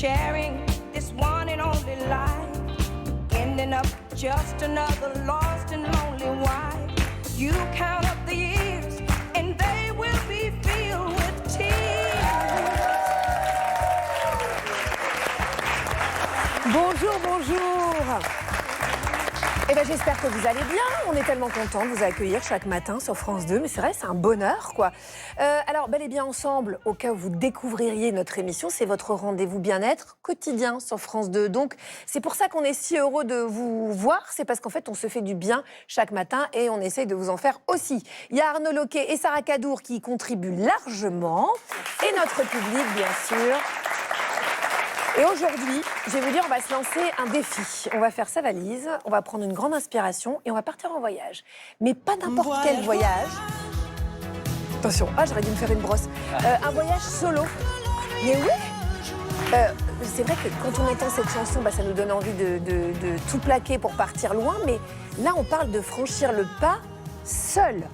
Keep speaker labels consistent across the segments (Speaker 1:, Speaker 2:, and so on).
Speaker 1: sharing this one and only life, ending up just another lost and lonely wife. You count up the years and they will be filled with tears.
Speaker 2: Bonjour, bonjour. Eh ben, j'espère que vous allez bien. On est tellement contents de vous accueillir chaque matin sur France 2. Mais c'est vrai, c'est un bonheur, quoi. Alors, bel et bien ensemble, au cas où vous découvririez notre émission, c'est votre rendez-vous bien-être quotidien sur France 2. Donc, c'est pour ça qu'on est si heureux de vous voir. C'est parce qu'en fait, on se fait du bien chaque matin et on essaye de vous en faire aussi. Il y a Arnaud Loquet et Sarah Cadour qui y contribuent largement. Et notre public, bien sûr. Et aujourd'hui, je vais vous dire, on va se lancer un défi. On va faire sa valise, on va prendre une grande inspiration et on va partir en voyage. Mais pas n'importe quel voyage. Attention, j'aurais dû me faire une brosse. Un voyage solo. Mais oui, c'est vrai que quand on entend cette chanson, ça nous donne envie de tout plaquer pour partir loin. Mais là, on parle de franchir le pas seul.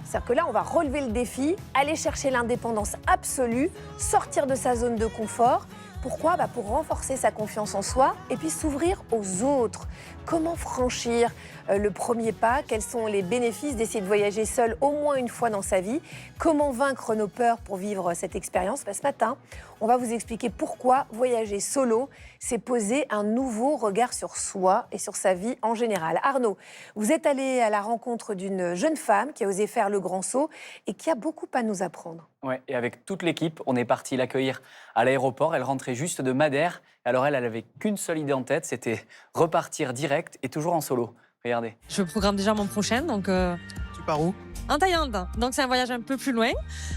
Speaker 2: C'est-à-dire que là, on va relever le défi, aller chercher l'indépendance absolue, sortir de sa zone de confort. Pourquoi ? Pour renforcer sa confiance en soi et puis s'ouvrir aux autres. Comment franchir le premier pas ? Quels sont les bénéfices d'essayer de voyager seul au moins une fois dans sa vie ? Comment vaincre nos peurs pour vivre cette expérience ? Ce matin, on va vous expliquer pourquoi voyager solo, c'est poser un nouveau regard sur soi et sur sa vie en général. Arnaud, vous êtes allé à la rencontre d'une jeune femme qui a osé faire le grand saut et qui a beaucoup à nous apprendre.
Speaker 3: Ouais, et avec toute l'équipe, on est parti l'accueillir à l'aéroport. Elle rentrait juste de Madère. Alors elle avait qu'une seule idée en tête, c'était repartir direct et toujours en solo. Regardez.
Speaker 4: Je programme déjà mon prochain, donc...
Speaker 5: Tu pars où ?
Speaker 4: En Thaïlande. Donc c'est un voyage un peu plus loin.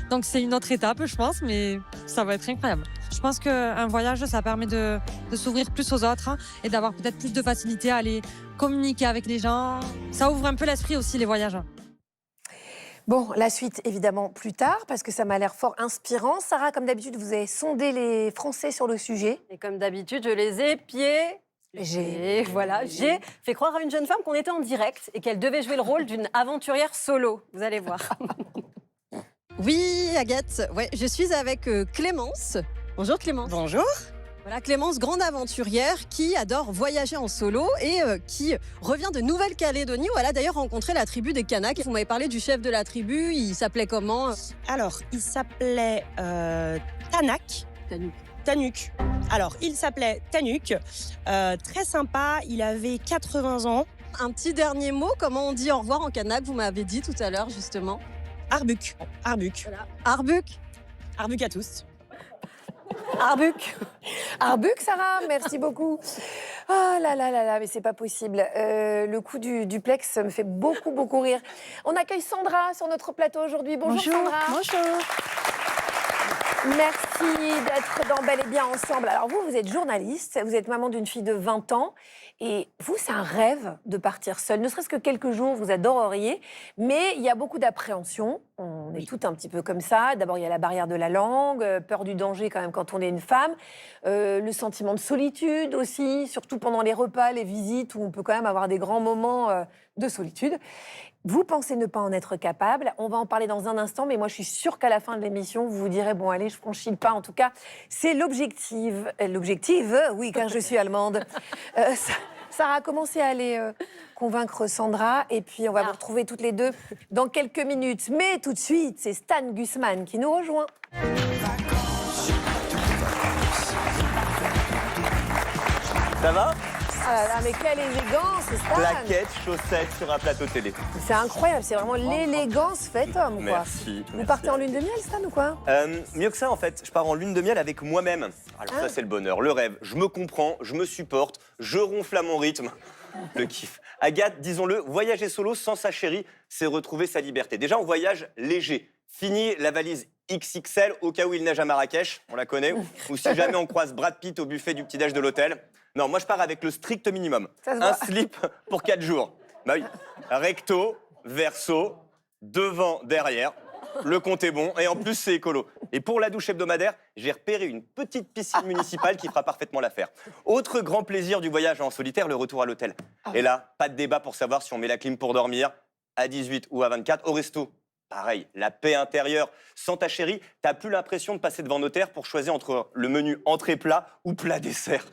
Speaker 4: Donc c'est une autre étape, je pense, mais ça va être incroyable. Je pense qu'un voyage, ça permet de s'ouvrir plus aux autres et d'avoir peut-être plus de facilité à aller communiquer avec les gens. Ça ouvre un peu l'esprit aussi, les voyages.
Speaker 2: Bon, la suite, évidemment, plus tard, parce que ça m'a l'air fort inspirant. Sarah, comme d'habitude, vous avez sondé les Français sur le sujet.
Speaker 6: Et comme d'habitude, je les ai j'ai fait croire à une jeune femme qu'on était en direct et qu'elle devait jouer le rôle d'une aventurière solo. Vous allez voir.
Speaker 7: Oui, Agathe, je suis avec Clémence. Bonjour Clémence.
Speaker 8: Bonjour.
Speaker 7: Voilà, Clémence, grande aventurière qui adore voyager en solo et qui revient de Nouvelle-Calédonie où elle a d'ailleurs rencontré la tribu des Kanaks. Vous m'avez parlé du chef de la tribu, il s'appelait comment ?
Speaker 8: Alors, il s'appelait Tanak. Tanuk. Alors, il s'appelait Tanuk. Très sympa, il avait 80 ans.
Speaker 7: Un petit dernier mot, comment on dit au revoir en kanak ? Vous m'avez dit tout à l'heure, justement.
Speaker 8: Arbuk.
Speaker 7: Voilà. Arbuk.
Speaker 8: Arbuk à tous.
Speaker 2: Arbuk. Arbuk, Sarah, merci beaucoup. Oh là là là là, mais c'est pas possible. Le coup du duplex me fait beaucoup rire. On accueille Sandra sur notre plateau aujourd'hui. Bonjour Sandra.
Speaker 8: Bonjour.
Speaker 2: Merci d'être dans Bel et Bien Ensemble. Alors vous êtes journaliste, vous êtes maman d'une fille de 20 ans et vous, c'est un rêve de partir seule. Ne serait-ce que quelques jours, vous adoreriez, mais il y a beaucoup d'appréhension. On est toutes un petit peu comme ça. D'abord, il y a la barrière de la langue, peur du danger quand même quand on est une femme, le sentiment de solitude aussi, surtout pendant les repas, les visites, où on peut quand même avoir des grands moments de solitude. Vous pensez ne pas en être capable. On va en parler dans un instant, mais moi, je suis sûre qu'à la fin de l'émission, vous vous direz, bon, allez, je franchis le pas. En tout cas, c'est l'objectif. Oui, car je suis allemande. Sarah a commencé à aller convaincre Sandra, et puis on va vous retrouver toutes les deux dans quelques minutes. Mais tout de suite, c'est Stan Gusman qui nous rejoint.
Speaker 9: Ça va ?
Speaker 2: Ah là là, mais quelle élégance, Stan!
Speaker 9: Plaquettes, chaussettes sur un plateau télé.
Speaker 2: C'est incroyable, c'est vraiment l'élégance faite homme, quoi.
Speaker 9: Merci.
Speaker 2: Vous partez en lune de miel, Stan, ou quoi?
Speaker 9: Mieux que ça, en fait. Je pars en lune de miel avec moi-même. Alors ça, c'est le bonheur, le rêve. Je me comprends, je me supporte, je ronfle à mon rythme. Le kiff. Agathe, disons-le, voyager solo sans sa chérie, c'est retrouver sa liberté. Déjà, on voyage léger. Fini la valise XXL au cas où il neige à Marrakech, on la connaît, ou si jamais on croise Brad Pitt au buffet du petit-déj de l'hôtel. Non, moi je pars avec le strict minimum. Un slip pour 4 jours. Bah oui, recto, verso, devant, derrière. Le compte est bon et en plus c'est écolo. Et pour la douche hebdomadaire, j'ai repéré une petite piscine municipale qui fera parfaitement l'affaire. Autre grand plaisir du voyage en solitaire, le retour à l'hôtel. Et là, pas de débat pour savoir si on met la clim pour dormir à 18 ou à 24. Au resto, Pareil, la paix intérieure. Sans ta chérie, t'as plus l'impression de passer devant notaire pour choisir entre le menu entrée-plat ou plat-dessert.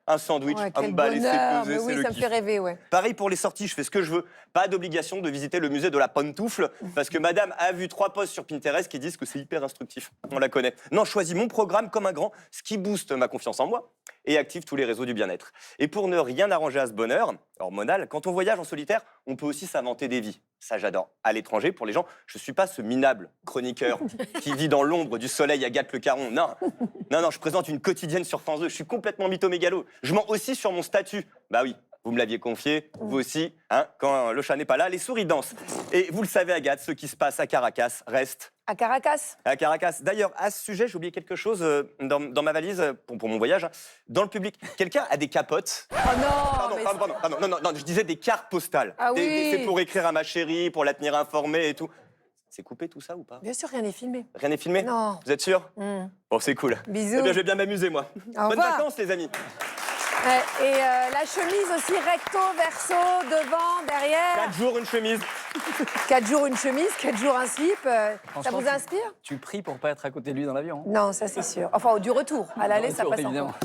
Speaker 9: Un sandwich,
Speaker 2: Ouais,
Speaker 9: un
Speaker 2: quel
Speaker 9: bas laissé
Speaker 2: bonheur.
Speaker 9: peser,
Speaker 2: Mais
Speaker 9: c'est
Speaker 2: oui,
Speaker 9: le
Speaker 2: ça me
Speaker 9: kiff.
Speaker 2: fait rêver, ouais.
Speaker 9: Pareil pour les sorties, je fais ce que je veux. Pas d'obligation de visiter le musée de la pantoufle, parce que madame a vu 3 posts sur Pinterest qui disent que c'est hyper instructif. On la connaît. Non, je choisis mon programme comme un grand, ce qui booste ma confiance en moi et active tous les réseaux du bien-être. Et pour ne rien arranger à ce bonheur hormonal, quand on voyage en solitaire, on peut aussi s'inventer des vies. Ça, j'adore. À l'étranger, pour les gens, je suis pas ce minable chroniqueur qui vit dans l'ombre du soleil à Agathe Le Caron. Non, non, je présente une quotidienne sur France 2. Je suis complètement mytho-mégalo. Je mens aussi sur mon statut. Bah oui, vous me l'aviez confié, vous aussi. Hein, quand le chat n'est pas là, les souris dansent. Et vous le savez, Agathe, ce qui se passe à Caracas reste
Speaker 2: À Caracas.
Speaker 9: à Caracas. D'ailleurs, à ce sujet, j'ai oublié quelque chose dans ma valise pour mon voyage. Dans le public, quelqu'un a des capotes.
Speaker 2: Oh non, mais
Speaker 9: Non, je disais des cartes postales.
Speaker 2: Ah oui.
Speaker 9: C'est pour écrire à ma chérie, pour la tenir informée et tout. C'est coupé tout ça ou pas?
Speaker 2: bien sûr, rien n'est filmé.
Speaker 9: Rien n'est filmé?
Speaker 2: Non.
Speaker 9: Vous êtes sûr?
Speaker 2: Mm.
Speaker 9: Bon, c'est cool.
Speaker 2: Bisous.
Speaker 9: Eh bien, je vais bien m'amuser, moi.
Speaker 2: Au
Speaker 9: Bonnes
Speaker 2: revoir.
Speaker 9: vacances, les amis.
Speaker 2: Ouais, et la chemise aussi, recto, verso, devant, derrière.
Speaker 9: 4 jours, une chemise.
Speaker 2: 4 jours une chemise, 4 jours un slip. Ça
Speaker 3: Franchement,
Speaker 2: vous inspire?
Speaker 3: Tu pries pour pas être à côté de lui dans l'avion. hein.
Speaker 2: Non, ça c'est sûr. Enfin, du retour. À l'aller, ça
Speaker 3: Retour,
Speaker 2: passe
Speaker 3: évidemment.
Speaker 2: encore.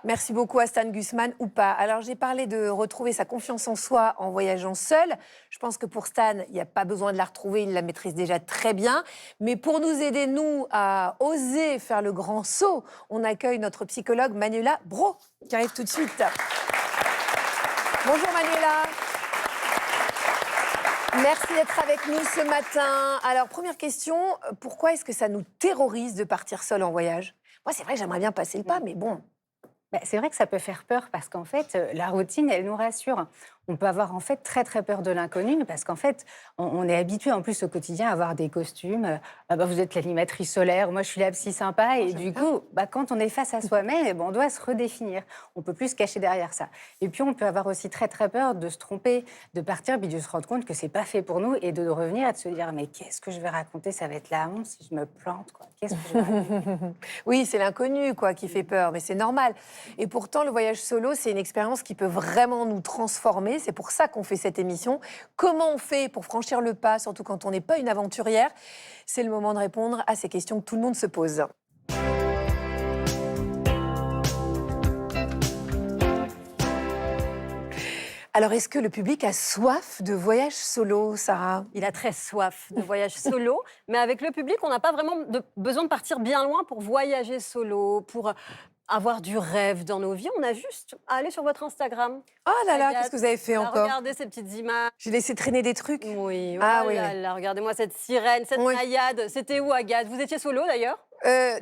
Speaker 2: Merci beaucoup à Stan Gusman ou pas. Alors, j'ai parlé de retrouver sa confiance en soi en voyageant seul. Je pense que pour Stan, il n'y a pas besoin de la retrouver, il la maîtrise déjà très bien. Mais pour nous aider, nous, à oser faire le grand saut, on accueille notre psychologue Manuela Bro, qui arrive tout de suite. Bonjour Manuela. Merci d'être avec nous ce matin. Alors, première question, pourquoi est-ce que ça nous terrorise de partir seul en voyage? Moi, c'est vrai que j'aimerais bien passer le pas, mais bon.
Speaker 5: Bah, c'est vrai que ça peut faire peur parce qu'en fait, la routine, elle nous rassure. On peut avoir en fait très très peur de l'inconnu parce qu'en fait, on est habitué en plus au quotidien à avoir des costumes. Vous êtes l'animatrice solaire, moi je suis la psy sympa et du coup, quand on est face à soi-même, on doit se redéfinir. On peut plus se cacher derrière ça. Et puis on peut avoir aussi très très peur de se tromper, de partir puis de se rendre compte que c'est pas fait pour nous et de revenir et de se dire mais qu'est-ce que je vais raconter? Ça va être la honte si je me plante quoi. Qu'est-ce que je vais raconter?
Speaker 2: Oui, c'est l'inconnu quoi qui fait peur, mais c'est normal. Et pourtant, le voyage solo, c'est une expérience qui peut vraiment nous transformer. C'est pour ça qu'on fait cette émission. Comment on fait pour franchir le pas, surtout quand on n'est pas une aventurière? C'est le moment de répondre à ces questions que tout le monde se pose. Alors, est-ce que le public a soif de voyage solo, Sarah?
Speaker 6: Il a très soif de voyage solo, mais avec le public, on n'a pas vraiment besoin de partir bien loin pour voyager solo, pour avoir du rêve dans nos vies. On a juste à aller sur votre Instagram.
Speaker 2: Oh là là,
Speaker 6: Agathe,
Speaker 2: qu'est-ce que vous avez fait encore?
Speaker 6: Regardez ces petites images.
Speaker 2: J'ai laissé traîner des trucs.
Speaker 6: Oui,
Speaker 2: Ah
Speaker 6: oh
Speaker 2: oui,
Speaker 6: là
Speaker 2: oui.
Speaker 6: là, regardez-moi cette sirène, cette
Speaker 2: Oui.
Speaker 6: naïade. C'était où, Agathe? Vous étiez solo, d'ailleurs?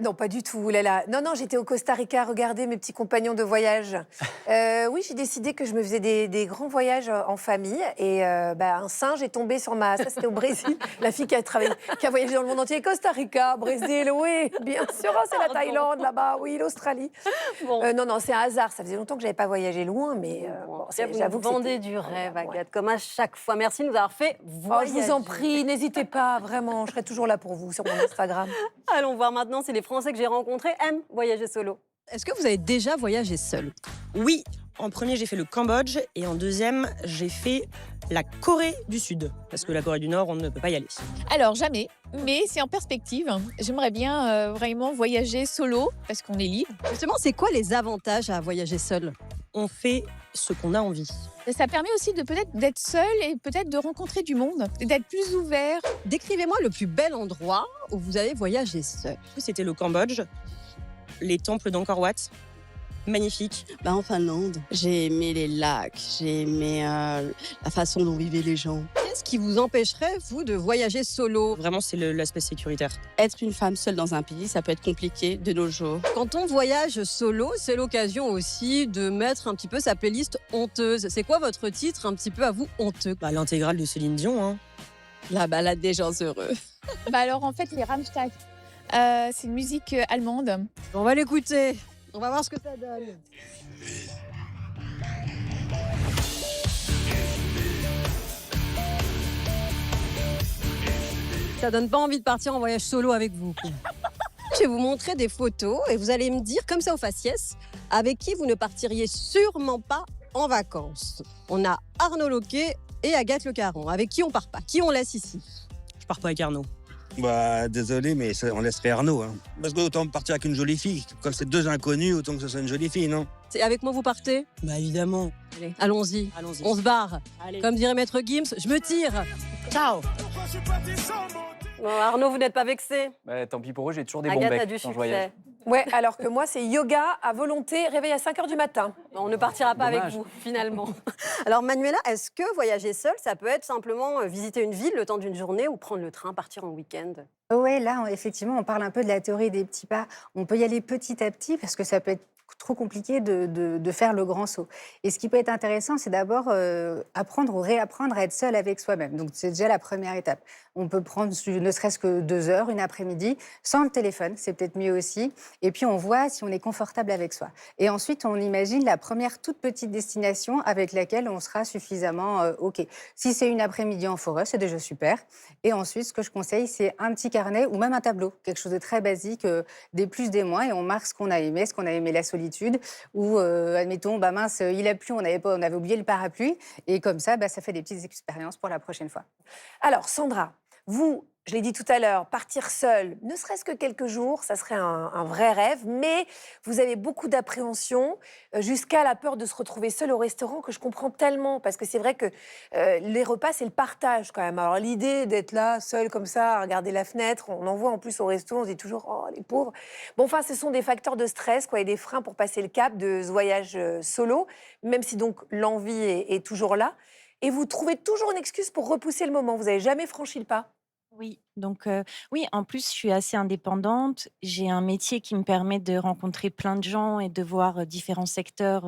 Speaker 2: Non, pas du tout, oulala. Non, j'étais au Costa Rica à regarder mes petits compagnons de voyage. Oui, j'ai décidé que je me faisais des grands voyages en famille. Et un singe est tombé sur ma... Ça, c'était au Brésil. La fille qui a voyagé dans le monde entier. Costa Rica, Brésil, oui, bien sûr. Oh, c'est la Thaïlande, là-bas, oui, l'Australie.
Speaker 6: Bon.
Speaker 2: Non, c'est un hasard. Ça faisait longtemps que je n'avais pas voyagé loin, mais
Speaker 6: Vous vendez du rêve, Agathe, comme à chaque fois. Merci de nous avoir fait
Speaker 2: Oh, je
Speaker 6: voyager.
Speaker 2: vous en prie, n'hésitez pas, vraiment. Je serai toujours là pour vous sur mon Instagram.
Speaker 6: Allons voir maintenant si les Français que j'ai rencontrés aiment voyager solo.
Speaker 7: Est-ce que vous avez déjà voyagé seul?
Speaker 8: Oui, en premier, j'ai fait le Cambodge et en deuxième, j'ai fait la Corée du Sud. Parce que la Corée du Nord, on ne peut pas y aller.
Speaker 10: Alors, jamais, mais c'est en perspective. J'aimerais bien vraiment voyager solo parce qu'on est libre.
Speaker 7: Justement, c'est quoi les avantages à voyager seul?
Speaker 8: On fait ce qu'on a envie.
Speaker 10: Ça permet aussi de peut-être d'être seul et peut-être de rencontrer du monde, d'être plus ouvert.
Speaker 7: Décrivez-moi le plus bel endroit où vous avez voyagé seul.
Speaker 8: C'était le Cambodge, les temples d'Angkor Wat. Magnifique.
Speaker 11: En Finlande, j'ai aimé les lacs, j'ai aimé la façon dont vivaient les gens.
Speaker 7: Qu'est-ce qui vous empêcherait, vous, de voyager solo?
Speaker 8: Vraiment, c'est l'aspect sécuritaire.
Speaker 11: Être une femme seule dans un pays, ça peut être compliqué de nos jours.
Speaker 7: Quand on voyage solo, c'est l'occasion aussi de mettre un petit peu sa playlist honteuse. C'est quoi votre titre un petit peu à vous honteux?
Speaker 8: L'intégrale de Céline Dion. Hein.
Speaker 11: La balade des gens heureux.
Speaker 10: Alors en fait, les Rammstein, c'est une musique allemande.
Speaker 7: On va l'écouter. On va voir ce que ça donne. Ça donne pas envie de partir en voyage solo avec vous. Je vais vous montrer des photos et vous allez me dire, comme ça au faciès, avec qui vous ne partiriez sûrement pas en vacances. On a Arnaud Loquet et Agathe Le Caron. Avec qui on part pas? Qui on laisse ici?
Speaker 8: Je pars pas avec Arnaud.
Speaker 12: Bah, désolé, mais on laisserait Arnaud. Hein. Parce que autant partir avec une jolie fille. Quand c'est deux inconnus, autant que ce soit une jolie fille, non?
Speaker 7: C'est avec moi vous partez?
Speaker 8: Bah évidemment.
Speaker 7: Allez, allons-y.
Speaker 8: Allons-y.
Speaker 7: On se barre.
Speaker 8: Allez.
Speaker 7: Comme dirait Maître Gims, je me tire.
Speaker 8: Ciao.
Speaker 6: Bon, Arnaud, vous n'êtes pas vexé?
Speaker 3: Bah, tant pis pour eux, j'ai toujours des bons
Speaker 6: Agathe a
Speaker 3: becs
Speaker 6: du
Speaker 3: quand je voyage.
Speaker 6: succès.
Speaker 2: Ouais, alors que moi, c'est yoga à volonté, réveil à 5 h du matin.
Speaker 6: On ne partira pas avec
Speaker 3: Dommage.
Speaker 6: vous, finalement. Alors, Manuela, est-ce que voyager seul, ça peut être simplement visiter une ville le temps d'une journée ou prendre le train, partir en week-end?
Speaker 5: Oui, là, effectivement, on parle un peu de la théorie des petits pas. On peut y aller petit à petit parce que ça peut être trop compliqué de faire le grand saut. Et ce qui peut être intéressant, c'est d'abord apprendre ou réapprendre à être seul avec soi-même. Donc, c'est déjà la première étape. On peut prendre ne serait-ce que 2 heures, une après-midi, sans le téléphone, c'est peut-être mieux aussi. Et puis, on voit si on est confortable avec soi. Et ensuite, on imagine la première toute petite destination avec laquelle on sera suffisamment OK. Si c'est une après-midi en forêt, c'est déjà super. Et ensuite, ce que je conseille, c'est un petit carnet ou même un tableau, quelque chose de très basique, des plus, des moins, et on marque ce qu'on a aimé la solitude, ou admettons, bah mince, il a plu, on avait oublié le parapluie, et comme ça, bah, ça fait des petites expériences pour la prochaine fois.
Speaker 2: Alors, Sandra, vous, je l'ai dit tout à l'heure, partir seule, ne serait-ce que quelques jours, ça serait un vrai rêve, mais vous avez beaucoup d'appréhension, jusqu'à la peur de se retrouver seule au restaurant, que je comprends tellement, parce que c'est vrai que les repas, c'est le partage quand même. Alors l'idée d'être là, seule comme ça, à regarder la fenêtre, on en voit en plus au resto, on se dit toujours « Oh, les pauvres ». Bon, enfin, ce sont des facteurs de stress, quoi, et des freins pour passer le cap de ce voyage solo, même si donc l'envie est toujours là. Et vous trouvez toujours une excuse pour repousser le moment, vous n'avez jamais franchi le pas.
Speaker 13: Oui, donc oui, en plus, je suis assez indépendante. J'ai un métier qui me permet de rencontrer plein de gens et de voir différents secteurs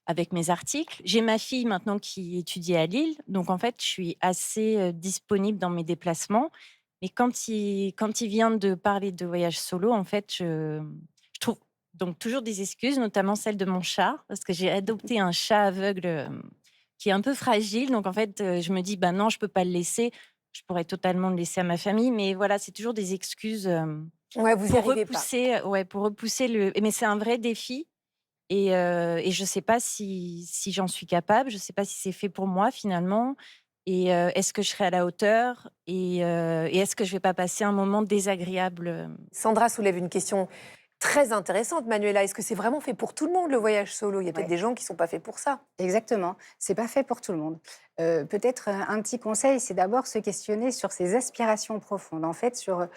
Speaker 13: avec mes articles. J'ai ma fille maintenant qui étudie à Lille, donc en fait, je suis assez disponible dans mes déplacements. Mais quand il vient de parler de voyage solo, en fait, je trouve donc toujours des excuses, notamment celle de mon chat, parce que j'ai adopté un chat aveugle qui est un peu fragile. Donc en fait, je me dis, bah non, je peux pas le laisser. Je pourrais totalement le laisser à ma famille, mais voilà, c'est toujours des excuses
Speaker 2: Ouais, vous y
Speaker 13: pour
Speaker 2: arrivez pas.
Speaker 13: repousser le. Mais c'est un vrai défi et je sais pas si j'en suis capable, je sais pas si c'est fait pour moi finalement. Et est-ce que je serai à la hauteur et est-ce que je vais pas passer un moment désagréable?
Speaker 2: Sandra soulève une question très intéressante, Manuela. Est-ce que c'est vraiment fait pour tout le monde, le voyage solo? Il y a peut-être
Speaker 5: Ouais.
Speaker 2: des gens qui ne sont pas faits pour ça.
Speaker 5: Exactement, c'est pas fait pour tout le monde. Peut-être un petit conseil, c'est d'abord se questionner sur ses aspirations profondes, en fait, sur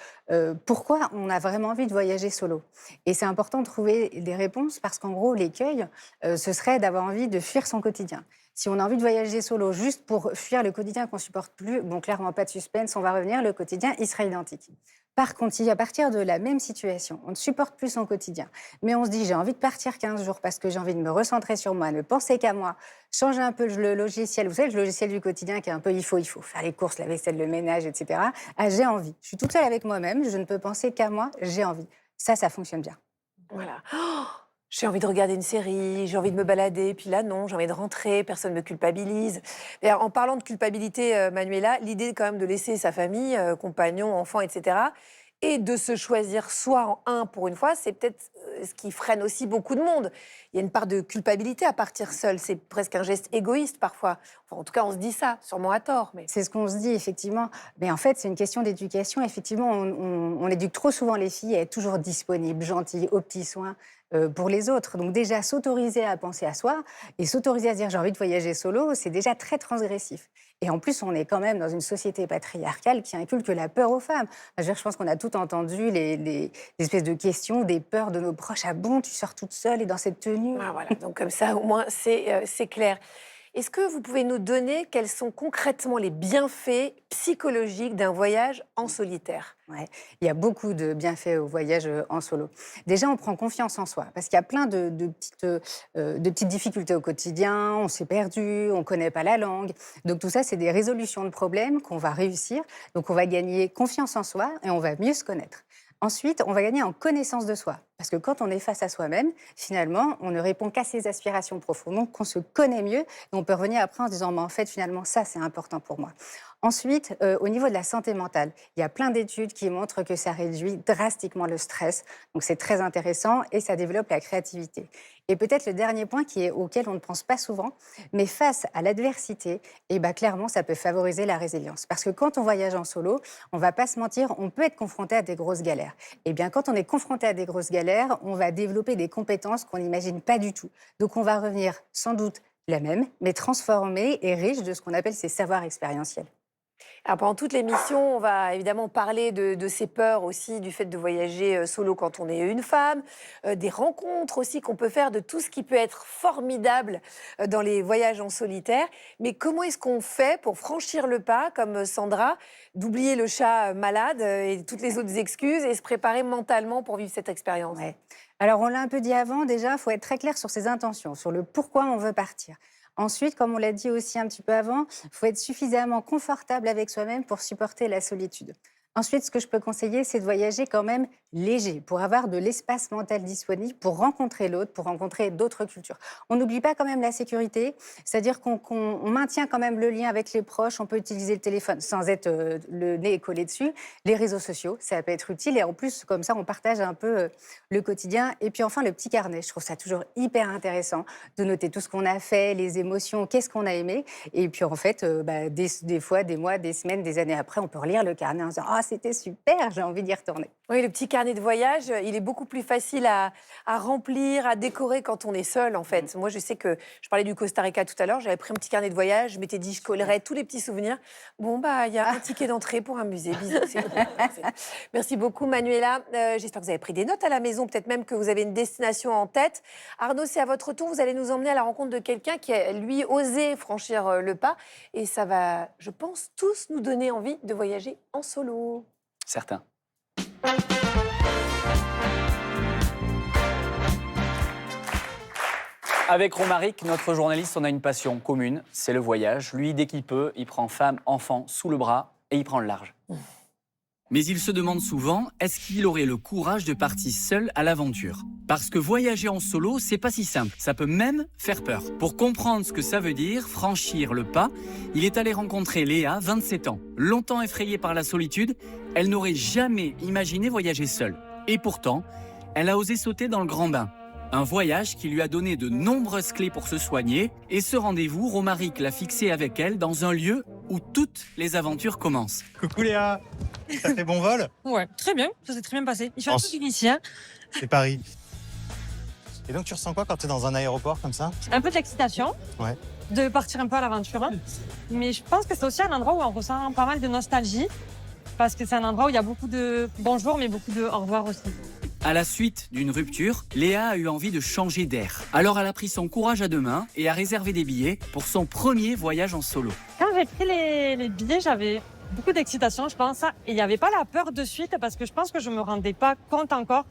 Speaker 5: pourquoi on a vraiment envie de voyager solo. Et c'est important de trouver des réponses parce qu'en gros, l'écueil, ce serait d'avoir envie de fuir son quotidien. Si on a envie de voyager solo juste pour fuir le quotidien qu'on supporte plus, bon, clairement, pas de suspense, on va revenir, le quotidien, il sera identique. Par contre, si à partir de la même situation, on ne supporte plus son quotidien, mais on se dit j'ai envie de partir 15 jours parce que j'ai envie de me recentrer sur moi, ne penser qu'à moi, changer un peu le logiciel, vous savez, le logiciel du quotidien qui est un peu il faut, faire les courses, la vaisselle, le ménage, etc. Ah, j'ai envie. Je suis toute seule avec moi-même, je ne peux penser qu'à moi, j'ai envie. Ça fonctionne bien.
Speaker 2: Voilà. Oh, j'ai envie de regarder une série, j'ai envie de me balader, puis là non, j'ai envie de rentrer, personne ne me culpabilise. D'ailleurs, en parlant de culpabilité, Manuela, l'idée quand même de laisser sa famille, compagnon, enfant, etc., et de se choisir soi en un pour une fois, c'est peut-être ce qui freine aussi beaucoup de monde. Il y a une part de culpabilité à partir seul, c'est presque un geste égoïste parfois. Enfin, en tout cas, on se dit ça, sûrement à tort. Mais...
Speaker 5: C'est ce qu'on se dit, effectivement. Mais en fait, c'est une question d'éducation. Effectivement, on éduque trop souvent les filles à être toujours disponibles, gentilles, aux petits soins pour les autres. Donc déjà, s'autoriser à penser à soi et s'autoriser à se dire j'ai envie de voyager solo, c'est déjà très transgressif. Et en plus, on est quand même dans une société patriarcale qui inculque la peur aux femmes. Je pense qu'on a tout entendu, les espèces de questions, des peurs de nos proches. Ah bon, tu sors toute seule et dans cette tenue?
Speaker 2: Ah, voilà, donc comme ça, au moins, c'est clair. Est-ce que vous pouvez nous donner quels sont concrètement les bienfaits psychologiques d'un voyage en solitaire?
Speaker 5: Ouais, il y a beaucoup de bienfaits au voyage en solo. Déjà, on prend confiance en soi, parce qu'il y a plein de petites difficultés au quotidien, on s'est perdu, on ne connaît pas la langue. Donc tout ça, c'est des résolutions de problèmes qu'on va réussir. Donc on va gagner confiance en soi et on va mieux se connaître. Ensuite, on va gagner en connaissance de soi. Parce que quand on est face à soi-même, finalement, on ne répond qu'à ses aspirations profondes. Donc, on se connaît mieux et on peut revenir après en se disant, en fait, finalement, ça, c'est important pour moi. Ensuite, au niveau de la santé mentale, il y a plein d'études qui montrent que ça réduit drastiquement le stress. Donc, c'est très intéressant et ça développe la créativité. Et peut-être le dernier point auquel on ne pense pas souvent, mais face à l'adversité, clairement, ça peut favoriser la résilience. Parce que quand on voyage en solo, on ne va pas se mentir, on peut être confronté à des grosses galères. Et bien, quand on est confronté à des grosses galères, on va développer des compétences qu'on n'imagine pas du tout. Donc, on va revenir sans doute la même, mais transformée et riche de ce qu'on appelle ces savoirs expérientiels.
Speaker 2: Alors pendant toute l'émission, on va évidemment parler de ces peurs aussi, du fait de voyager solo quand on est une femme, des rencontres aussi qu'on peut faire, de tout ce qui peut être formidable dans les voyages en solitaire. Mais comment est-ce qu'on fait pour franchir le pas, comme Sandra, d'oublier le chat malade et toutes les autres excuses et se préparer mentalement pour vivre cette expérience?
Speaker 5: Ouais. Alors, on l'a un peu dit avant, déjà, il faut être très clair sur ses intentions, sur le pourquoi on veut partir. Ensuite, comme on l'a dit aussi un petit peu avant, il faut être suffisamment confortable avec soi-même pour supporter la solitude. Ensuite, ce que je peux conseiller, c'est de voyager quand même léger, pour avoir de l'espace mental disponible, pour rencontrer l'autre, pour rencontrer d'autres cultures. On n'oublie pas quand même la sécurité, c'est-à-dire qu'on maintient quand même le lien avec les proches, on peut utiliser le téléphone sans être le nez collé dessus, les réseaux sociaux, ça peut être utile, et en plus, comme ça, on partage un peu le quotidien. Et puis enfin, le petit carnet, je trouve ça toujours hyper intéressant de noter tout ce qu'on a fait, les émotions, qu'est-ce qu'on a aimé, et puis en fait, des fois, des mois, des semaines, des années après, on peut relire le carnet en se disant « Ah, c'était super, j'ai envie d'y retourner ».
Speaker 2: Oui, le petit carnet de voyage, il est beaucoup plus facile à remplir, à décorer quand on est seul, en fait. Moi, je sais que je parlais du Costa Rica tout à l'heure, j'avais pris un petit carnet de voyage, je m'étais dit, je collerais tous les petits souvenirs. Bon, il y a un ticket d'entrée pour un musée. Bisous, c'est bon. Merci beaucoup, Manuela. J'espère que vous avez pris des notes à la maison, peut-être même que vous avez une destination en tête. Arnaud, c'est à votre tour, vous allez nous emmener à la rencontre de quelqu'un qui a, lui, osé franchir le pas. Et ça va, je pense, tous nous donner envie de voyager en solo.
Speaker 3: Certains. Avec Romaric, notre journaliste, on a une passion commune, c'est le voyage. Lui, dès qu'il peut, il prend femme, enfant sous le bras et il prend le large.
Speaker 14: Mais il se demande souvent, est-ce qu'il aurait le courage de partir seul à l'aventure? Parce que voyager en solo, c'est pas si simple. Ça peut même faire peur. Pour comprendre ce que ça veut dire, franchir le pas, il est allé rencontrer Léa, 27 ans. Longtemps effrayée par la solitude, elle n'aurait jamais imaginé voyager seule. Et pourtant, elle a osé sauter dans le grand bain. Un voyage qui lui a donné de nombreuses clés pour se soigner. Et ce rendez-vous, Romaric l'a fixé avec elle dans un lieu où toutes les aventures commencent.
Speaker 15: Coucou Léa, ça fait bon vol?
Speaker 4: Ouais, très bien, ça s'est très bien passé. Il fait un peu d'initié.
Speaker 15: C'est Paris. Et donc tu ressens quoi quand tu es dans un aéroport comme ça?
Speaker 4: Un peu d'excitation,
Speaker 15: Ouais.
Speaker 4: de partir un peu à l'aventure. Mais je pense que c'est aussi un endroit où on ressent pas mal de nostalgie. Parce que c'est un endroit où il y a beaucoup de bonjour, mais beaucoup de au revoir aussi.
Speaker 14: À la suite d'une rupture, Léa a eu envie de changer d'air. Alors elle a pris son courage à deux mains et a réservé des billets pour son premier voyage en solo.
Speaker 4: Quand j'ai pris les billets, j'avais beaucoup d'excitation, je pense. Et il n'y avait pas la peur de suite parce que je pense que je ne me rendais pas compte encore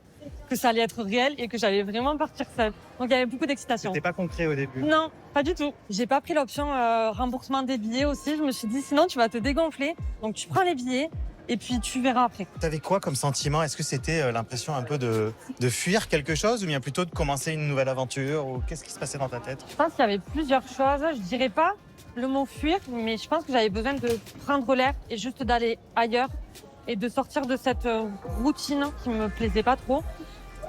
Speaker 4: que ça allait être réel et que j'allais vraiment partir seule. Donc il y avait beaucoup d'excitation.
Speaker 15: C'était pas concret au début?
Speaker 4: Non, pas du tout. J'ai pas pris l'option remboursement des billets aussi. Je me suis dit sinon tu vas te dégonfler. Donc tu prends les billets. Et puis tu verras après.
Speaker 15: T'avais quoi comme sentiment? Est-ce que c'était l'impression un peu de fuir quelque chose ou bien plutôt de commencer une nouvelle aventure? Ou qu'est-ce qui se passait dans ta tête?
Speaker 4: Je pense qu'il y avait plusieurs choses. Je dirais pas le mot fuir, mais je pense que j'avais besoin de prendre l'air et juste d'aller ailleurs et de sortir de cette routine qui me plaisait pas trop.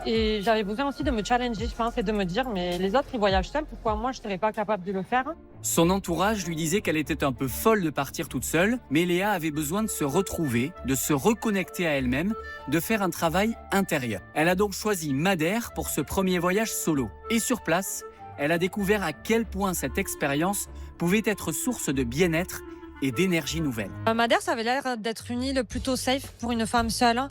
Speaker 4: Et j'avais besoin aussi de me challenger, je pense, et de me dire mais les autres ils voyagent seuls, pourquoi moi je serais pas capable de le faire?
Speaker 14: Son entourage lui disait qu'elle était un peu folle de partir toute seule, mais Léa avait besoin de se retrouver, de se reconnecter à elle-même, de faire un travail intérieur. Elle a donc choisi Madère pour ce premier voyage solo. Et sur place, elle a découvert à quel point cette expérience pouvait être source de bien-être et d'énergie nouvelle.
Speaker 4: Madère, ça avait l'air d'être une île plutôt safe pour une femme seule.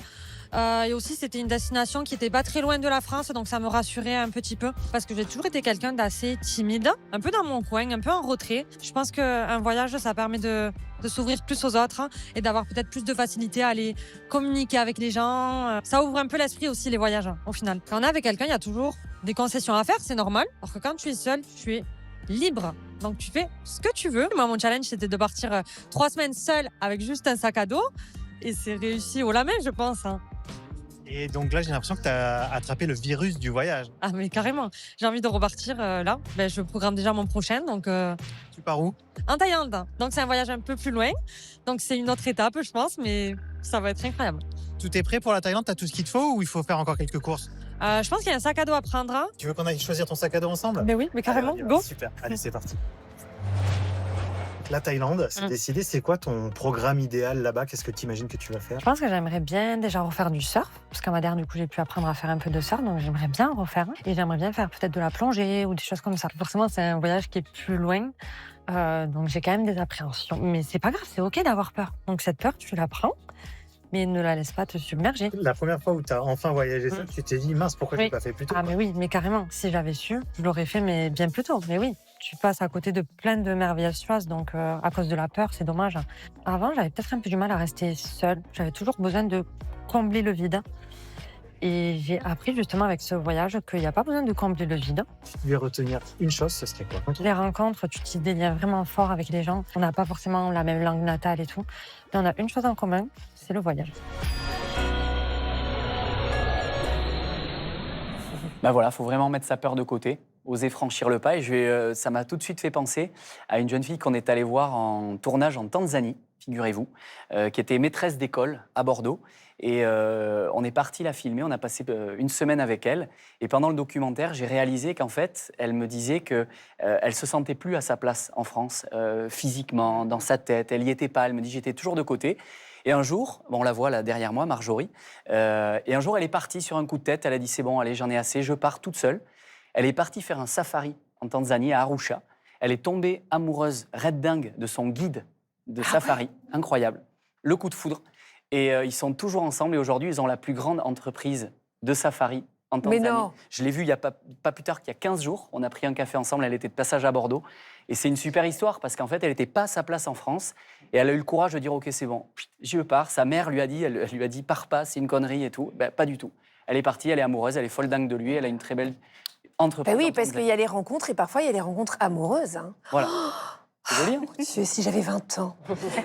Speaker 4: Et aussi, c'était une destination qui n'était pas très loin de la France, donc ça me rassurait un petit peu. Parce que j'ai toujours été quelqu'un d'assez timide, un peu dans mon coin, un peu en retrait. Je pense qu'un voyage, ça permet de s'ouvrir plus aux autres et d'avoir peut-être plus de facilité à aller communiquer avec les gens. Ça ouvre un peu l'esprit aussi, les voyages, au final. Quand on est avec quelqu'un, il y a toujours des concessions à faire, c'est normal. Alors que quand tu es seul, tu es libre. Donc tu fais ce que tu veux. Moi, mon challenge, c'était de partir 3 semaines seule avec juste un sac à dos. Et c'est réussi haut la main, je pense.
Speaker 15: Et donc là, j'ai l'impression que tu as attrapé le virus du voyage.
Speaker 4: Ah mais carrément, j'ai envie de repartir là. Je programme déjà mon prochain. Donc,
Speaker 15: Tu pars où?
Speaker 4: En Thaïlande. Donc c'est un voyage un peu plus loin. Donc c'est une autre étape, je pense, mais ça va être incroyable.
Speaker 15: Tout est prêt pour la Thaïlande? Tu as tout ce qu'il te faut ou il faut faire encore quelques courses?
Speaker 4: Je pense qu'il y a un sac à dos à prendre. Hein.
Speaker 15: Tu veux qu'on aille choisir ton sac à dos ensemble?
Speaker 4: Mais oui, mais carrément,
Speaker 15: Allez, on y va.
Speaker 4: go.
Speaker 15: Super, allez, c'est parti. La Thaïlande, c'est décidé. C'est quoi ton programme idéal là-bas? Qu'est-ce que tu imagines que tu vas faire?
Speaker 4: Je pense que j'aimerais bien déjà refaire du surf, parce qu'à Madère, du coup, j'ai pu apprendre à faire un peu de surf, donc j'aimerais bien refaire. Et j'aimerais bien faire peut-être de la plongée ou des choses comme ça. Forcément, c'est un voyage qui est plus loin, donc j'ai quand même des appréhensions. Mais c'est pas grave, c'est OK d'avoir peur. Donc cette peur, tu la prends, mais ne la laisse pas te submerger.
Speaker 15: La première fois où tu as enfin voyagé seul, tu t'es dit, mince, pourquoi je l'ai pas fait plus tôt?
Speaker 4: Ah mais oui, mais carrément. Si j'avais su, je l'aurais fait, mais bien plus tôt. Mais oui, tu passes à côté de plein de merveilleuses choses, donc à cause de la peur, c'est dommage. Avant, j'avais peut-être un peu du mal à rester seule. J'avais toujours besoin de combler le vide. Et j'ai appris justement avec ce voyage qu'il n'y a pas besoin de combler le vide.
Speaker 15: Si tu devais retenir une chose, ce serait quoi?
Speaker 4: Les rencontres, tu tisses des liens vraiment forts avec les gens. On n'a pas forcément la même langue natale et tout. Mais on a une chose en commun, c'est le voyage.
Speaker 3: Bah voilà, il faut vraiment mettre sa peur de côté, oser franchir le pas. Et ça m'a tout de suite fait penser à une jeune fille qu'on est allé voir en tournage en Tanzanie, figurez-vous, qui était maîtresse d'école à Bordeaux. Et on est parti la filmer, on a passé une semaine avec elle. Et pendant le documentaire, j'ai réalisé qu'en fait, elle me disait qu'elle ne se sentait plus à sa place en France, physiquement, dans sa tête. Elle n'y était pas, elle me dit j'étais toujours de côté. Et un jour, on la voit là derrière moi, Marjorie, et un jour elle est partie sur un coup de tête, elle a dit c'est bon, allez, j'en ai assez, je pars toute seule. Elle est partie faire un safari en Tanzanie, à Arusha. Elle est tombée amoureuse, red dingue, de son guide de safari, incroyable, le coup de foudre. Et ils sont toujours ensemble et aujourd'hui, ils ont la plus grande entreprise de safari en Tanzanie.
Speaker 2: Mais non.
Speaker 3: Je l'ai vue il n'y a pas plus tard qu'il y a 15 jours. On a pris un café ensemble, elle était de passage à Bordeaux. Et c'est une super histoire parce qu'en fait, elle n'était pas à sa place en France. Et elle a eu le courage de dire, OK, c'est bon, j'y pars. Sa mère lui a dit, elle lui a dit, pars pas, c'est une connerie et tout. Ben, pas du tout. Elle est partie, elle est amoureuse, elle est folle dingue de lui, elle a une très belle entreprise.
Speaker 2: Ben oui, parce qu'il y a les rencontres et parfois il y a les rencontres amoureuses. Hein.
Speaker 3: Voilà. C'est joli, hein?
Speaker 2: Dieu, si j'avais 20 ans.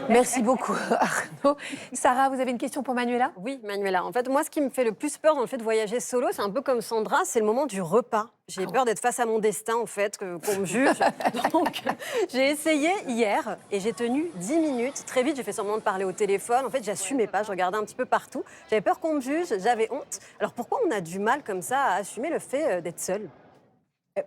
Speaker 2: Merci beaucoup, Arnaud. Sarah, vous avez une question pour Manuela?
Speaker 6: Oui, Manuela. En fait, moi, ce qui me fait le plus peur dans le fait de voyager solo, c'est un peu comme Sandra, c'est le moment du repas. J'ai peur d'être face à mon destin, en fait, qu'on me juge. Donc, j'ai essayé hier et j'ai tenu 10 minutes. Très vite, j'ai fait semblant de parler au téléphone. En fait, j'assumais pas, je regardais un petit peu partout. J'avais peur qu'on me juge, j'avais honte. Alors, pourquoi on a du mal comme ça à assumer le fait d'être seul?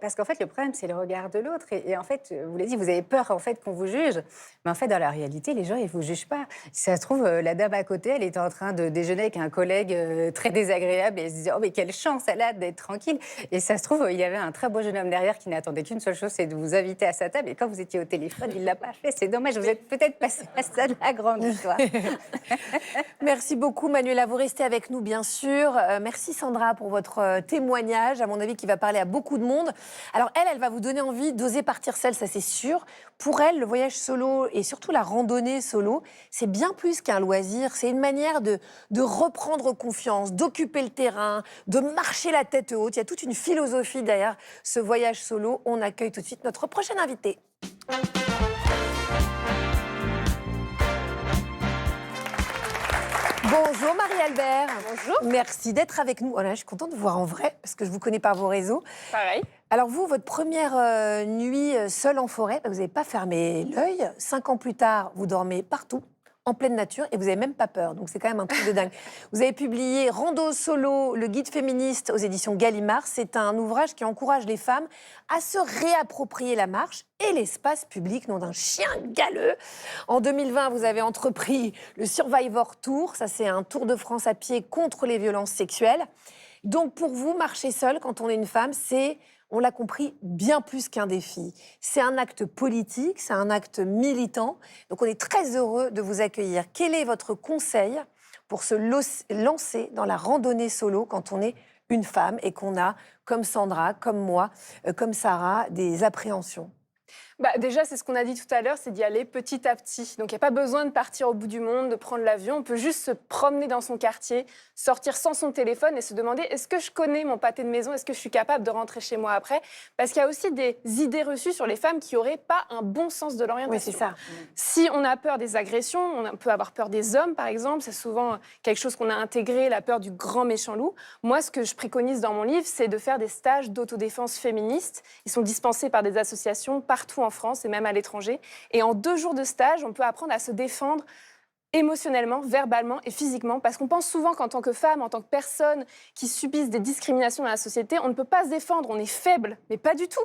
Speaker 5: Parce qu'en fait, le problème, c'est le regard de l'autre. Et en fait, vous l'avez dit, vous avez peur en fait, qu'on vous juge. Mais en fait, dans la réalité, les gens, ils ne vous jugent pas. Si ça se trouve, la dame à côté, elle était en train de déjeuner avec un collègue très désagréable et elle se disait « Oh, mais quelle chance elle a d'être tranquille !» Et ça se trouve, il y avait un très beau jeune homme derrière qui n'attendait qu'une seule chose, c'est de vous inviter à sa table. Et quand vous étiez au téléphone, il ne l'a pas fait. C'est dommage, vous êtes peut-être passé à ça de la grande histoire.
Speaker 2: Merci beaucoup, Manuela. Vous restez avec nous, bien sûr. Merci, Sandra, pour votre témoignage, à mon avis, qui va parler à beaucoup de monde. Alors, elle va vous donner envie d'oser partir seule, ça c'est sûr. Pour elle, le voyage solo et surtout la randonnée solo, c'est bien plus qu'un loisir. C'est une manière de reprendre confiance, d'occuper le terrain, de marcher la tête haute. Il y a toute une philosophie derrière ce voyage solo. On accueille tout de suite notre prochaine invitée. Bonjour Marie-Albert.
Speaker 16: Bonjour.
Speaker 2: Merci d'être avec nous. Oh là, je suis contente de vous voir en vrai parce que je vous connais par vos réseaux.
Speaker 16: Pareil.
Speaker 2: Alors vous, votre première nuit seule en forêt, vous n'avez pas fermé l'œil. 5 ans plus tard, vous dormez partout, en pleine nature, et vous n'avez même pas peur. Donc c'est quand même un truc de dingue. Vous avez publié Rando Solo, le guide féministe aux éditions Gallimard. C'est un ouvrage qui encourage les femmes à se réapproprier la marche et l'espace public, nom d'un chien galeux. En 2020, vous avez entrepris le Survivor Tour. Ça, c'est un tour de France à pied contre les violences sexuelles. Donc pour vous, marcher seule quand on est une femme, c'est... On l'a compris, bien plus qu'un défi. C'est un acte politique, c'est un acte militant. Donc on est très heureux de vous accueillir. Quel est votre conseil pour se lancer dans la randonnée solo quand on est une femme et qu'on a, comme Sandra, comme moi, comme Sarah, des appréhensions?
Speaker 16: Déjà, c'est ce qu'on a dit tout à l'heure, c'est d'y aller petit à petit. Donc, il n'y a pas besoin de partir au bout du monde, de prendre l'avion. On peut juste se promener dans son quartier, sortir sans son téléphone et se demander est-ce que je connais mon pâté de maison? Est-ce que je suis capable de rentrer chez moi après? Parce qu'il y a aussi des idées reçues sur les femmes qui n'auraient pas un bon sens de l'orientation.
Speaker 2: Oui, c'est ça.
Speaker 16: Si on a peur des agressions, on peut avoir peur des hommes, par exemple. C'est souvent quelque chose qu'on a intégré, la peur du grand méchant loup. Moi, ce que je préconise dans mon livre, c'est de faire des stages d'autodéfense féministe. Ils sont dispensés par des associations partout en France et même à l'étranger. Et en 2 jours de stage, on peut apprendre à se défendre émotionnellement, verbalement et physiquement, parce qu'on pense souvent qu'en tant que femme, en tant que personne qui subissent des discriminations dans la société, on ne peut pas se défendre, on est faible, mais pas du tout.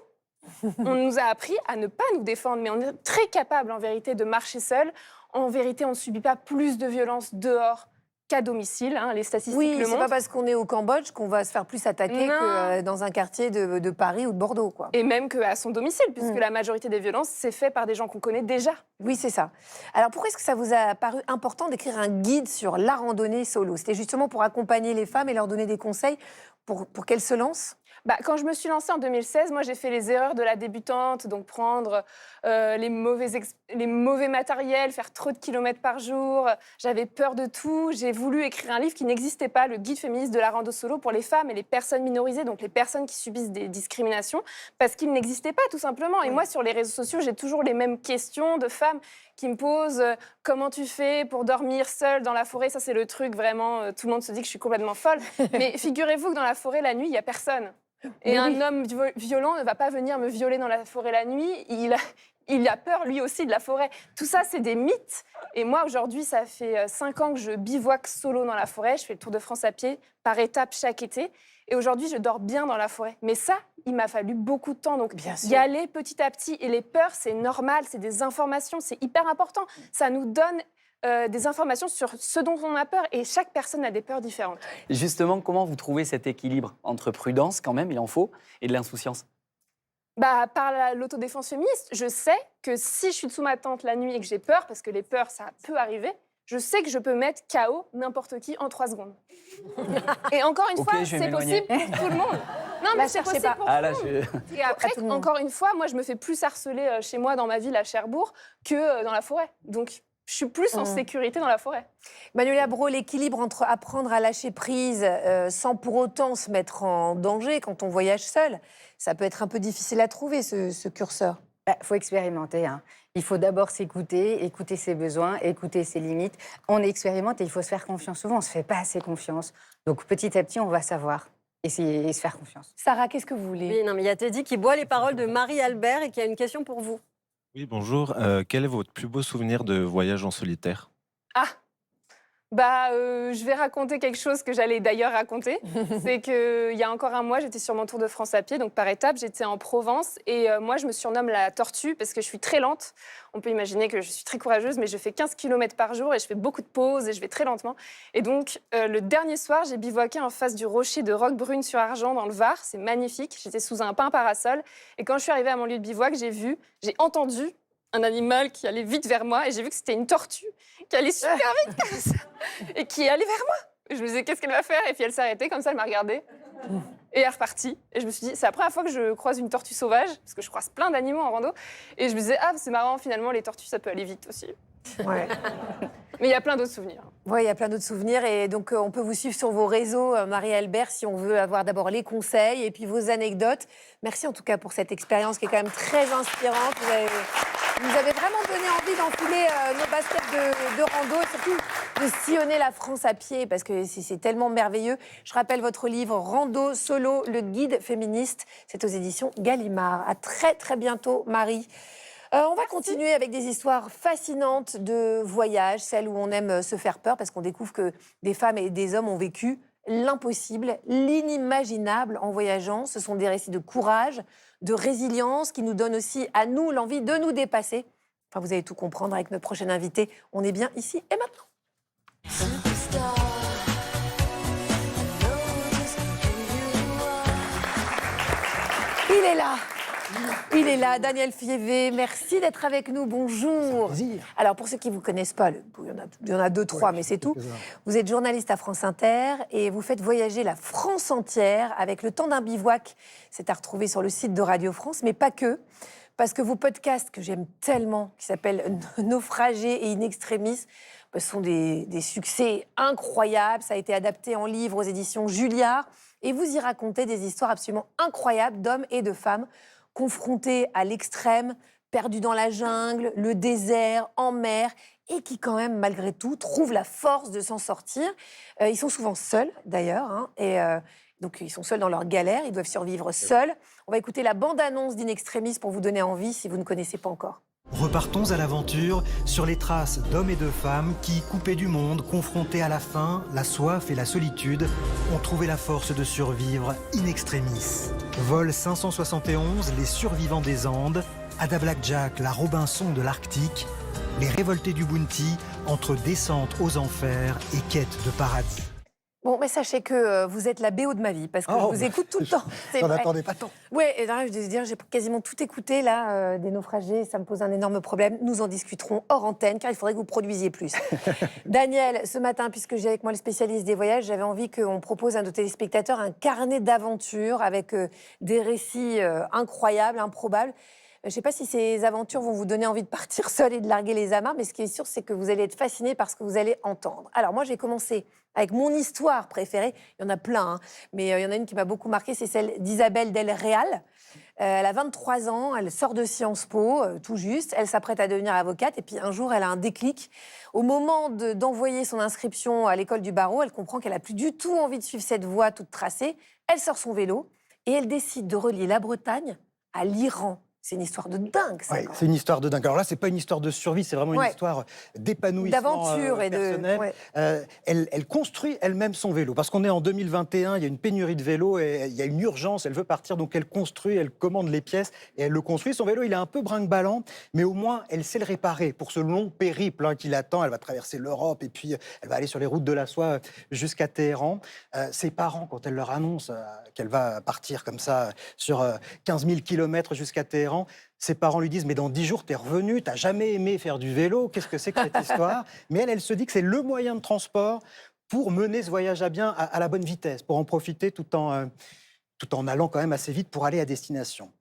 Speaker 16: On nous a appris à ne pas nous défendre, mais on est très capable en vérité de marcher seul. En vérité, on ne subit pas plus de violence dehors qu'à domicile, hein, les statistiques
Speaker 2: Oui,
Speaker 16: le
Speaker 2: c'est
Speaker 16: montrent.
Speaker 2: pas parce qu'on est au Cambodge qu'on va se faire plus attaquer
Speaker 16: Non.
Speaker 2: que dans un quartier de Paris ou de Bordeaux, quoi.
Speaker 16: Et même qu'à son domicile, puisque la majorité des violences, c'est fait par des gens qu'on connaît déjà.
Speaker 2: Oui, c'est ça. Alors, pourquoi est-ce que ça vous a paru important d'écrire un guide sur la randonnée solo? C'était justement pour accompagner les femmes et leur donner des conseils pour qu'elles se lancent?
Speaker 16: Quand je me suis lancée en 2016, moi j'ai fait les erreurs de la débutante, donc prendre les mauvais matériels, faire trop de kilomètres par jour. J'avais peur de tout. J'ai voulu écrire un livre qui n'existait pas, le guide féministe de la rando solo pour les femmes et les personnes minorisées, donc les personnes qui subissent des discriminations, parce qu'il n'existait pas tout simplement. Et moi sur les réseaux sociaux, j'ai toujours les mêmes questions de femmes qui me posent comment tu fais pour dormir seule dans la forêt. Ça c'est le truc vraiment, tout le monde se dit que je suis complètement folle. Mais figurez-vous que dans la forêt la nuit, il n'y a personne. Et un homme violent ne va pas venir me violer dans la forêt la nuit. Il a peur, lui aussi, de la forêt. Tout ça, c'est des mythes. Et moi, aujourd'hui, ça fait 5 ans que je bivouaque solo dans la forêt. Je fais le Tour de France à pied, par étapes chaque été. Et aujourd'hui, je dors bien dans la forêt. Mais ça, il m'a fallu beaucoup de temps. Donc, y aller petit à petit. Et les peurs, c'est normal, c'est des informations, c'est hyper important. Ça nous donne des informations sur ce dont on a peur. Et chaque personne a des peurs différentes.
Speaker 3: Justement, comment vous trouvez cet équilibre entre prudence, quand même, il en faut, et de l'insouciance?
Speaker 16: Par l'autodéfense féministe, je sais que si je suis sous ma tente la nuit et que j'ai peur, parce que les peurs, ça peut arriver, je sais que je peux mettre KO n'importe qui en 3 secondes. Et encore une fois, c'est possible pour tout le monde. Non, mais c'est possible pour tout le monde. Et après, encore une fois, moi, je me fais plus harceler chez moi, dans ma ville, à Cherbourg, que dans la forêt. Donc, je suis plus en sécurité dans la forêt.
Speaker 2: Manuela Brault, l'équilibre entre apprendre à lâcher prise sans pour autant se mettre en danger quand on voyage seul, ça peut être un peu difficile à trouver, ce curseur.
Speaker 5: Faut expérimenter, hein. Il faut d'abord s'écouter, écouter ses besoins, écouter ses limites. On expérimente et il faut se faire confiance. Souvent, on ne se fait pas assez confiance. Donc, petit à petit, on va savoir et se faire confiance.
Speaker 2: Sarah, qu'est-ce que vous voulez?
Speaker 6: Oui, non, mais il y a Teddy qui boit les paroles de Marie-Albert et qui a une question pour vous.
Speaker 17: Oui, bonjour. Quel est votre plus beau souvenir de voyage en solitaire?
Speaker 16: Je vais raconter quelque chose que j'allais d'ailleurs raconter. C'est qu'il y a encore un mois, j'étais sur mon Tour de France à pied, donc par étapes, j'étais en Provence. Et moi, je me surnomme la tortue parce que je suis très lente. On peut imaginer que je suis très courageuse, mais je fais 15 km par jour et je fais beaucoup de pauses et je vais très lentement. Et donc, le dernier soir, j'ai bivouaqué en face du rocher de Roquebrune-sur-Argent dans le Var. C'est magnifique. J'étais sous un pin parasol. Et quand je suis arrivée à mon lieu de bivouac, j'ai entendu un animal qui allait vite vers moi et j'ai vu que c'était une tortue qui allait super vite comme ça et qui allait vers moi. Et je me disais, qu'est-ce qu'elle va faire? Et puis elle s'est arrêtée, comme ça, elle m'a regardée et elle est repartie. Et je me suis dit, c'est la première fois que je croise une tortue sauvage, parce que je croise plein d'animaux en rando. Et je me disais, c'est marrant, finalement, les tortues, ça peut aller vite aussi.
Speaker 2: Ouais.
Speaker 16: Mais il y a plein d'autres souvenirs.
Speaker 2: Oui, il y a plein d'autres souvenirs. Et donc, on peut vous suivre sur vos réseaux, Marie-Albert, si on veut avoir d'abord les conseils et puis vos anecdotes. Merci en tout cas pour cette expérience qui est quand même très inspirante. Vous avez vraiment donné envie d'enfiler nos baskets de rando et surtout de sillonner la France à pied parce que c'est tellement merveilleux. Je rappelle votre livre Rando Solo, le guide féministe. C'est aux éditions Gallimard. À très, très bientôt, Marie. On va continuer avec des histoires fascinantes de voyage, celles où on aime se faire peur parce qu'on découvre que des femmes et des hommes ont vécu l'impossible, l'inimaginable en voyageant. Ce sont des récits de courage, de résilience qui nous donnent aussi à nous l'envie de nous dépasser. Enfin, vous allez tout comprendre avec notre prochaine invitée. On est bien ici et maintenant. Il est là. Il est là, Daniel Fievé. Merci d'être avec nous. Bonjour. Alors, pour ceux qui ne vous connaissent pas, il y en a 2, 3, mais c'est tout. Vous êtes journaliste à France Inter et vous faites voyager la France entière avec Le Temps d'un bivouac. C'est à retrouver sur le site de Radio France, mais pas que. Parce que vos podcasts, que j'aime tellement, qui s'appellent Naufragés et In Extremis, sont des succès incroyables. Ça a été adapté en livre aux éditions Julliard. Et vous y racontez des histoires absolument incroyables d'hommes et de femmes confrontés à l'extrême, perdus dans la jungle, le désert, en mer, et qui quand même, malgré tout, trouvent la force de s'en sortir. Ils sont souvent seuls, d'ailleurs, et donc ils sont seuls dans leur galère, ils doivent survivre seuls. On va écouter la bande-annonce d'In Extremis pour vous donner envie, si vous ne connaissez pas encore.
Speaker 18: Repartons à l'aventure sur les traces d'hommes et de femmes qui, coupés du monde, confrontés à la faim, la soif et la solitude, ont trouvé la force de survivre in extremis. Vol 571, les survivants des Andes, Ada Blackjack, la Robinson de l'Arctique, les révoltés du Bounty entre descente aux enfers et quête de paradis.
Speaker 2: Bon, mais sachez que vous êtes la BO de ma vie, parce que je vous écoute tout le temps.
Speaker 18: J'en attendais pas tant.
Speaker 2: Oui, et là, je dois dire, j'ai quasiment tout écouté, là, des naufragés, ça me pose un énorme problème. Nous en discuterons hors antenne, car il faudrait que vous produisiez plus. Daniel, ce matin, puisque j'ai avec moi le spécialiste des voyages, j'avais envie qu'on propose à nos téléspectateurs un carnet d'aventures avec des récits incroyables, improbables. Je ne sais pas si ces aventures vont vous donner envie de partir seul et de larguer les amarres, mais ce qui est sûr, c'est que vous allez être fascinés par ce que vous allez entendre. Alors moi, j'ai commencé avec mon histoire préférée. Il y en a plein, hein, mais il y en a une qui m'a beaucoup marquée, c'est celle d'Isabelle Del Real. Elle a 23 ans, elle sort de Sciences Po, tout juste. Elle s'apprête à devenir avocate et puis un jour, elle a un déclic. Au moment d'envoyer son inscription à l'école du barreau, elle comprend qu'elle n'a plus du tout envie de suivre cette voie toute tracée. Elle sort son vélo et elle décide de relier la Bretagne à l'Iran. C'est une histoire de dingue, ça.
Speaker 18: Ouais, c'est une histoire de dingue. Alors là, c'est pas une histoire de survie, c'est vraiment une histoire d'épanouissement
Speaker 2: d'aventure et
Speaker 18: personnel. Elle construit elle-même son vélo. Parce qu'on est en 2021, il y a une pénurie de vélos et il y a une urgence. Elle veut partir, donc elle construit, elle commande les pièces et elle le construit. Son vélo, il est un peu brinque-ballant, mais au moins, elle sait le réparer pour ce long périple qui l'attend. Elle va traverser l'Europe et puis elle va aller sur les routes de la soie jusqu'à Téhéran. Ses parents, quand elle leur annonce qu'elle va partir comme ça sur 15 000 kilomètres jusqu'à Téhéran, ses parents lui disent « Mais dans 10 jours, t'es revenu, t'as jamais aimé faire du vélo, qu'est-ce que c'est que cette histoire ?» Mais elle se dit que c'est le moyen de transport pour mener ce voyage à bien à la bonne vitesse, pour en profiter tout en allant quand même assez vite pour aller à destination.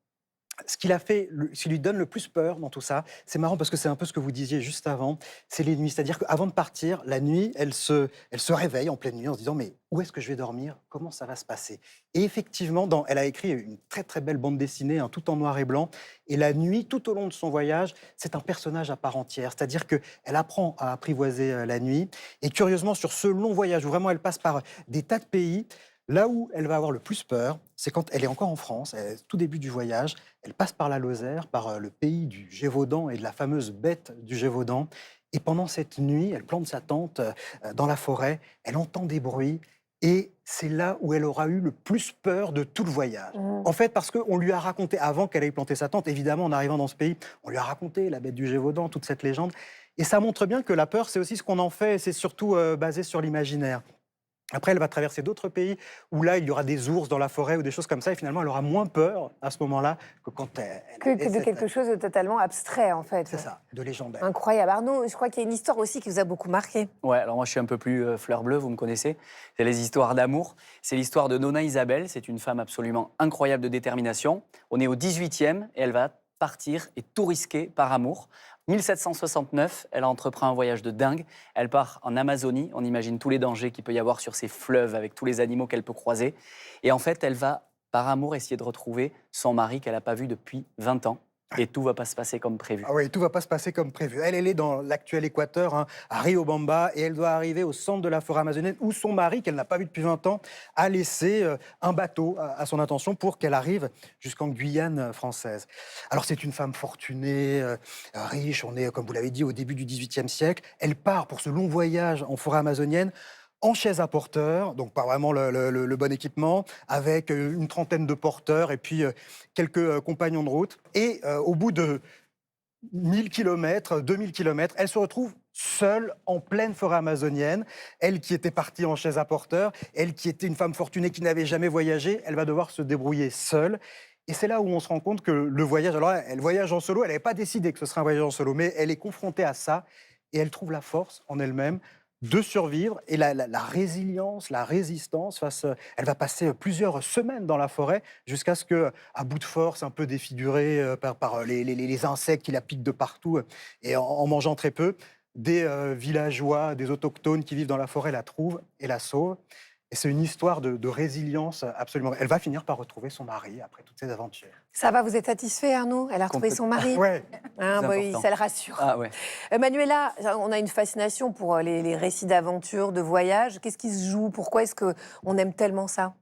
Speaker 18: Ce qui lui donne le plus peur dans tout ça, c'est marrant parce que c'est un peu ce que vous disiez juste avant, c'est les nuits. C'est-à-dire qu'avant de partir, la nuit, elle se réveille en pleine nuit en se disant « Mais où est-ce que je vais dormir? Comment ça va se passer ?» Et effectivement, elle a écrit une très très belle bande dessinée, tout en noir et blanc. Et la nuit, tout au long de son voyage, c'est un personnage à part entière. C'est-à-dire qu'elle apprend à apprivoiser la nuit. Et curieusement, sur ce long voyage où vraiment elle passe par des tas de pays, là où elle va avoir le plus peur, c'est quand elle est encore en France, tout début du voyage, elle passe par la Lozère, par le pays du Gévaudan et de la fameuse bête du Gévaudan. Et pendant cette nuit, elle plante sa tente dans la forêt, elle entend des bruits, et c'est là où elle aura eu le plus peur de tout le voyage. En fait, parce qu'on lui a raconté, avant qu'elle ait planté sa tente, évidemment, en arrivant dans ce pays, on lui a raconté la bête du Gévaudan, toute cette légende. Et ça montre bien que la peur, c'est aussi ce qu'on en fait, et c'est surtout basé sur l'imaginaire. Après, elle va traverser d'autres pays où là, il y aura des ours dans la forêt ou des choses comme ça. Et finalement, elle aura moins peur à ce moment-là que quand
Speaker 2: que de quelque chose de totalement abstrait, en fait.
Speaker 18: C'est ça, de légendaire.
Speaker 2: Incroyable. Arnaud, je crois qu'il y a une histoire aussi qui vous a beaucoup marqué.
Speaker 3: Ouais, alors moi, je suis un peu plus fleur bleue, vous me connaissez. C'est les histoires d'amour. C'est l'histoire de Nona Isabelle. C'est une femme absolument incroyable de détermination. On est au 18e et elle va partir et tout risquer par amour. 1769, elle entreprend un voyage de dingue. Elle part en Amazonie. On imagine tous les dangers qu'il peut y avoir sur ces fleuves avec tous les animaux qu'elle peut croiser. Et en fait, elle va, par amour, essayer de retrouver son mari qu'elle n'a pas vu depuis 20 ans. Et tout ne va pas se passer comme prévu.
Speaker 18: Ah oui, tout ne va pas se passer comme prévu. Elle est dans l'actuel Équateur, à Riobamba, et elle doit arriver au centre de la forêt amazonienne où son mari, qu'elle n'a pas vu depuis 20 ans, a laissé un bateau à son intention pour qu'elle arrive jusqu'en Guyane française. Alors c'est une femme fortunée, riche, on est, comme vous l'avez dit, au début du XVIIIe siècle. Elle part pour ce long voyage en forêt amazonienne, en chaise à porteur, donc pas vraiment le bon équipement, avec une trentaine de porteurs et puis quelques compagnons de route. Et au bout de 1000 km, 2000 km, elle se retrouve seule en pleine forêt amazonienne. Elle qui était partie en chaise à porteur, elle qui était une femme fortunée qui n'avait jamais voyagé, elle va devoir se débrouiller seule. Et c'est là où on se rend compte que le voyage, alors elle voyage en solo, elle n'avait pas décidé que ce serait un voyage en solo, mais elle est confrontée à ça et elle trouve la force en elle-même de survivre et la résilience, la résistance face. Elle va passer plusieurs semaines dans la forêt jusqu'à ce que, à bout de force, un peu défigurée par les insectes qui la piquent de partout et en mangeant très peu, des villageois, des autochtones qui vivent dans la forêt la trouvent et la sauvent. Et c'est une histoire de résilience absolument. Elle va finir par retrouver son mari après toutes ces aventures.
Speaker 2: Ça va, vous êtes satisfait, Arnaud? Elle a retrouvé son mari?
Speaker 18: Ouais.
Speaker 2: Oui, ça le rassure.
Speaker 3: Ah, ouais.
Speaker 2: Manuela, on a une fascination pour les récits d'aventure, de voyage. Qu'est-ce qui se joue? Pourquoi est-ce qu'on aime tellement ça?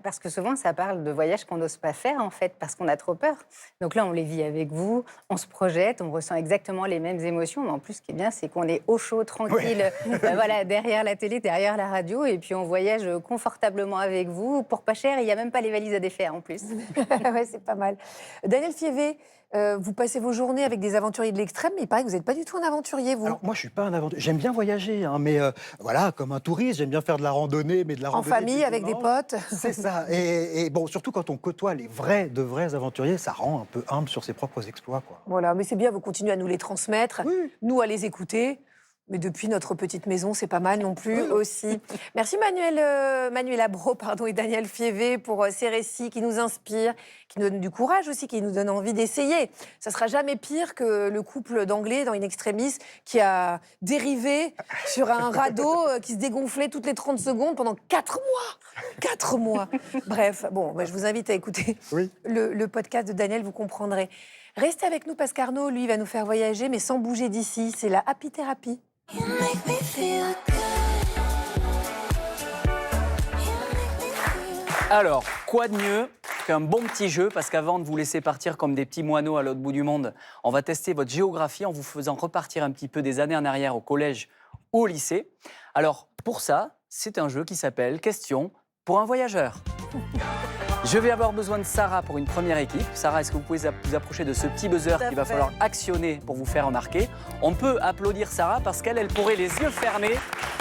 Speaker 5: Parce que souvent, ça parle de voyages qu'on n'ose pas faire, en fait, parce qu'on a trop peur. Donc là, on les vit avec vous, on se projette, on ressent exactement les mêmes émotions. Mais en plus, ce qui est bien, c'est qu'on est au chaud, tranquille, voilà, derrière la télé, derrière la radio. Et puis, on voyage confortablement avec vous, pour pas cher. Il n'y a même pas les valises à défaire, en plus.
Speaker 2: Ouais, c'est pas mal. Daniel Fievé, vous passez vos journées avec des aventuriers de l'extrême, mais il paraît que vous n'êtes pas du tout un aventurier, vous.
Speaker 18: Alors, moi, je suis pas un aventurier. J'aime bien voyager, hein, mais voilà, comme un touriste, j'aime bien faire de la randonnée, mais de la
Speaker 2: En
Speaker 18: randonnée
Speaker 2: famille, avec des potes.
Speaker 18: C'est ça. Et bon, surtout quand on côtoie de vrais aventuriers, ça rend un peu humble sur ses propres exploits, quoi.
Speaker 2: Voilà, mais c'est bien, vous continuez à nous les transmettre, nous à les écouter. Mais depuis notre petite maison, c'est pas mal non plus aussi. Merci Manuela Braud et Daniel Fievé pour ces récits qui nous inspirent, qui nous donnent du courage aussi, qui nous donnent envie d'essayer. Ça sera jamais pire que le couple d'Anglais dans In Extremis qui a dérivé sur un radeau qui se dégonflait toutes les 30 secondes pendant 4 mois. 4 mois. Bref, bon, je vous invite à écouter le podcast de Daniel, vous comprendrez. Restez avec nous parce qu'Arnaud, lui, va nous faire voyager, mais sans bouger d'ici. C'est la Happy Therapy.
Speaker 3: Alors, quoi de mieux qu'un bon petit jeu, parce qu'avant de vous laisser partir comme des petits moineaux à l'autre bout du monde, on va tester votre géographie en vous faisant repartir un petit peu des années en arrière au collège ou au lycée. Alors, pour ça, c'est un jeu qui s'appelle Question pour un voyageur. Je vais avoir besoin de Sarah pour une première équipe. Sarah, est-ce que vous pouvez vous approcher de ce petit buzzer qu'il va falloir actionner pour vous faire remarquer? On peut applaudir Sarah parce qu'elle pourrait les yeux fermés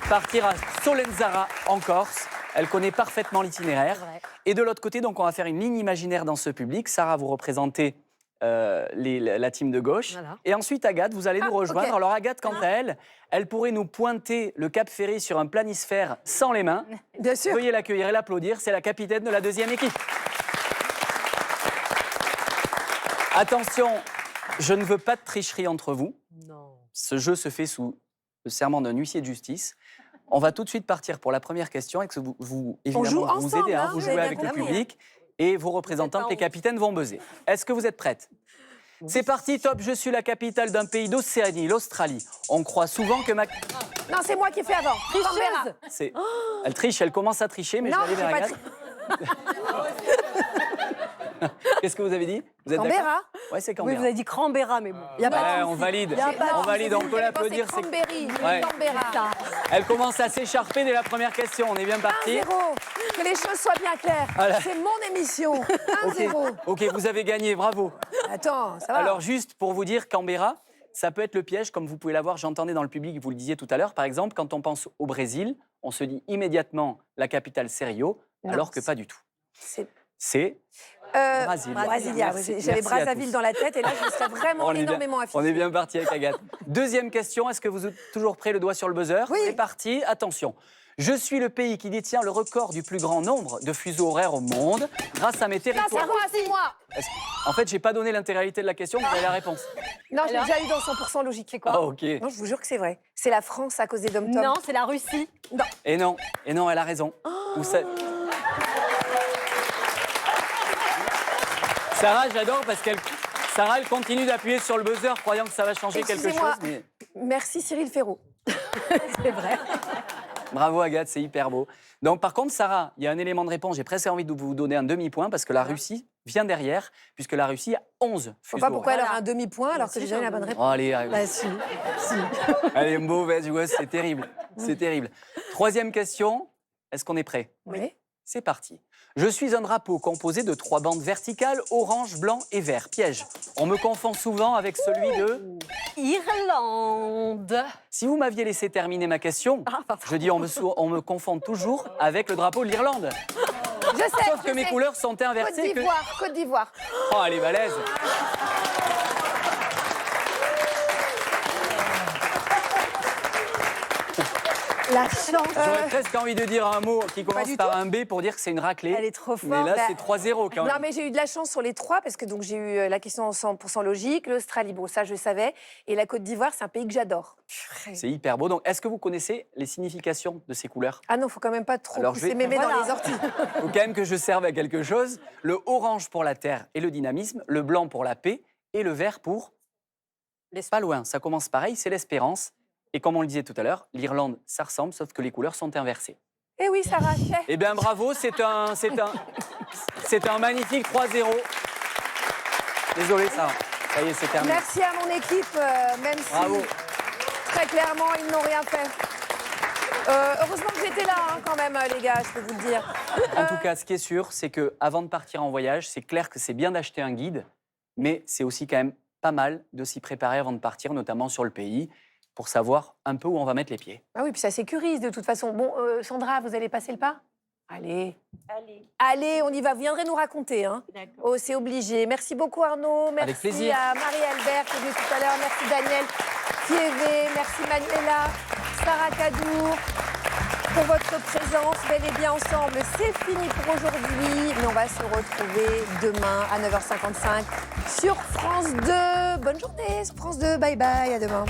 Speaker 3: partir à Solenzara en Corse. Elle connaît parfaitement l'itinéraire. Et de l'autre côté, donc, on va faire une ligne imaginaire dans ce public. Sarah, vous représentez la team de gauche. Voilà. Et ensuite, Agathe, vous allez nous rejoindre. Okay. Alors Agathe, quant à elle pourrait nous pointer le Cap Ferry sur un planisphère sans les mains.
Speaker 2: Bien sûr.
Speaker 3: Veuillez l'accueillir et l'applaudir. C'est la capitaine de la deuxième équipe. Attention, je ne veux pas de tricherie entre vous. Non. Ce jeu se fait sous le serment d'un huissier de justice. On va tout de suite partir pour la première question. Et que vous évidemment, vous aidez, hein, vous jouez avec le public. Et vos représentantes, les capitaines, vont buzzer. Est-ce que vous êtes prêtes? C'est parti, top, je suis la capitale d'un pays d'Océanie, l'Australie. On croit souvent que ma...
Speaker 2: Non, c'est moi qui ai fait avant.
Speaker 3: Tricheuse. Elle triche, elle commence à tricher, mais je vais aller vers Agathe. Qu'est-ce que vous avez dit? Vous êtes
Speaker 2: Canberra.
Speaker 3: Ouais, c'est Canberra.
Speaker 6: Oui, vous avez dit Canberra, mais bon. Y a pas
Speaker 3: on valide. On valide, on peut l'applaudir.
Speaker 2: C'est Canberra.
Speaker 3: Elle commence à s'écharper dès la première question. On est bien parti.
Speaker 2: 1-0. Que les choses soient bien claires. Voilà. C'est mon émission. 1-0.
Speaker 3: Ok, vous avez gagné, bravo.
Speaker 2: Attends, ça va.
Speaker 3: Alors, juste pour vous dire, Canberra, ça peut être le piège, comme vous pouvez l'avoir, j'entendais dans le public, vous le disiez tout à l'heure. Par exemple, quand on pense au Brésil, on se dit immédiatement la capitale, c'est Rio, alors que pas du tout. C'est
Speaker 2: Brasilia. J'avais Brazzaville dans la tête et là, je me serais vraiment énormément affichée.
Speaker 3: On est bien parti avec Agathe. Deuxième question, est-ce que vous êtes toujours prêts, le doigt sur le buzzer?
Speaker 2: Oui.
Speaker 3: C'est parti, attention. Je suis le pays qui détient le record du plus grand nombre de fuseaux horaires au monde grâce à mes territoires.
Speaker 2: C'est moi.
Speaker 3: En fait, j'ai pas donné l'intégralité de la question, vous avez la réponse.
Speaker 2: Non, je l'ai déjà eu dans 100% logique. C'est quoi?
Speaker 3: Ah, ok.
Speaker 2: Non, je vous jure que c'est vrai. C'est la France à cause des dom-toms.
Speaker 6: Non, c'est la Russie.
Speaker 2: Non.
Speaker 3: Et non, elle a raison.
Speaker 2: Oh.
Speaker 3: Sarah, j'adore parce Sarah, elle continue d'appuyer sur le buzzer croyant que ça va changer quelque chose. Mais...
Speaker 2: Merci Cyril Ferraud.
Speaker 6: C'est vrai.
Speaker 3: Bravo Agathe, c'est hyper beau. Donc par contre, Sarah, il y a un élément de réponse. J'ai presque envie de vous donner un demi-point parce que la Russie vient derrière, puisque la Russie a 11 fuseaux.
Speaker 2: Je ne sais pas pourquoi elle aura un demi-point alors que j'ai jamais la bonne réponse.
Speaker 3: Oh, allez,
Speaker 2: bah, si.
Speaker 3: Elle est mauvaise, ouais, c'est terrible. C'est terrible. Troisième question, est-ce qu'on est prêt?
Speaker 2: Oui.
Speaker 3: C'est parti. Je suis un drapeau composé de 3 bandes verticales, orange, blanc et vert. Piège. On me confond souvent avec celui de...
Speaker 6: Irlande.
Speaker 3: Si vous m'aviez laissé terminer ma question, je dis on me confond toujours avec le drapeau de l'Irlande.
Speaker 2: Je sais.
Speaker 3: Sauf que mes couleurs sont inversées.
Speaker 2: Côte d'Ivoire.
Speaker 3: Oh, elle est balèze.
Speaker 2: La chance.
Speaker 3: J'aurais presque envie de dire un mot qui commence par un B pour dire que c'est une raclée.
Speaker 2: Elle est trop forte.
Speaker 3: Mais là, c'est 3-0 quand même.
Speaker 2: Non, mais j'ai eu de la chance sur les 3 parce que donc j'ai eu la question en 100% logique, l'Australie, bon, ça je savais, et la Côte d'Ivoire, c'est un pays que j'adore.
Speaker 3: C'est hyper beau. Donc, est-ce que vous connaissez les significations de ces couleurs?
Speaker 2: Ah non, faut quand même pas trop pousser mémé dans les orties.
Speaker 3: Il faut quand même que je serve à quelque chose. Le orange pour la terre et le dynamisme, le blanc pour la paix et le vert pour... Pas loin, ça commence pareil, c'est l'espérance. Et comme on le disait tout à l'heure, l'Irlande, ça ressemble, sauf que les couleurs sont inversées.
Speaker 2: Eh oui, Sarah.
Speaker 3: Eh bien, bravo, c'est un magnifique 3-0. Désolé, Sarah. Ça y est, c'est terminé.
Speaker 2: Merci à mon équipe, même
Speaker 3: Bravo.
Speaker 2: si très clairement, ils n'ont rien fait. Heureusement que j'étais là, hein, quand même, les gars, je peux vous le dire.
Speaker 3: En tout cas, ce qui est sûr, c'est qu'avant de partir en voyage, c'est clair que c'est bien d'acheter un guide, mais c'est aussi quand même pas mal de s'y préparer avant de partir, notamment sur le pays, pour savoir un peu où on va mettre les pieds.
Speaker 2: Ah oui, puis ça sécurise de toute façon. Bon, Sandra, vous allez passer le pas? Allez. Allez, on y va. Vous viendrez nous raconter. Hein. Oh, c'est obligé. Merci beaucoup, Arnaud. Merci
Speaker 3: Avec plaisir.
Speaker 2: à Marie-Albert qui est venue tout à l'heure. Merci Daniel Fievé. Merci Manuela. Sarah Cadour pour votre présence. Bel et bien ensemble. C'est fini pour aujourd'hui. Mais on va se retrouver demain à 9h55 sur France 2. Bonne journée sur France 2. Bye bye. À demain.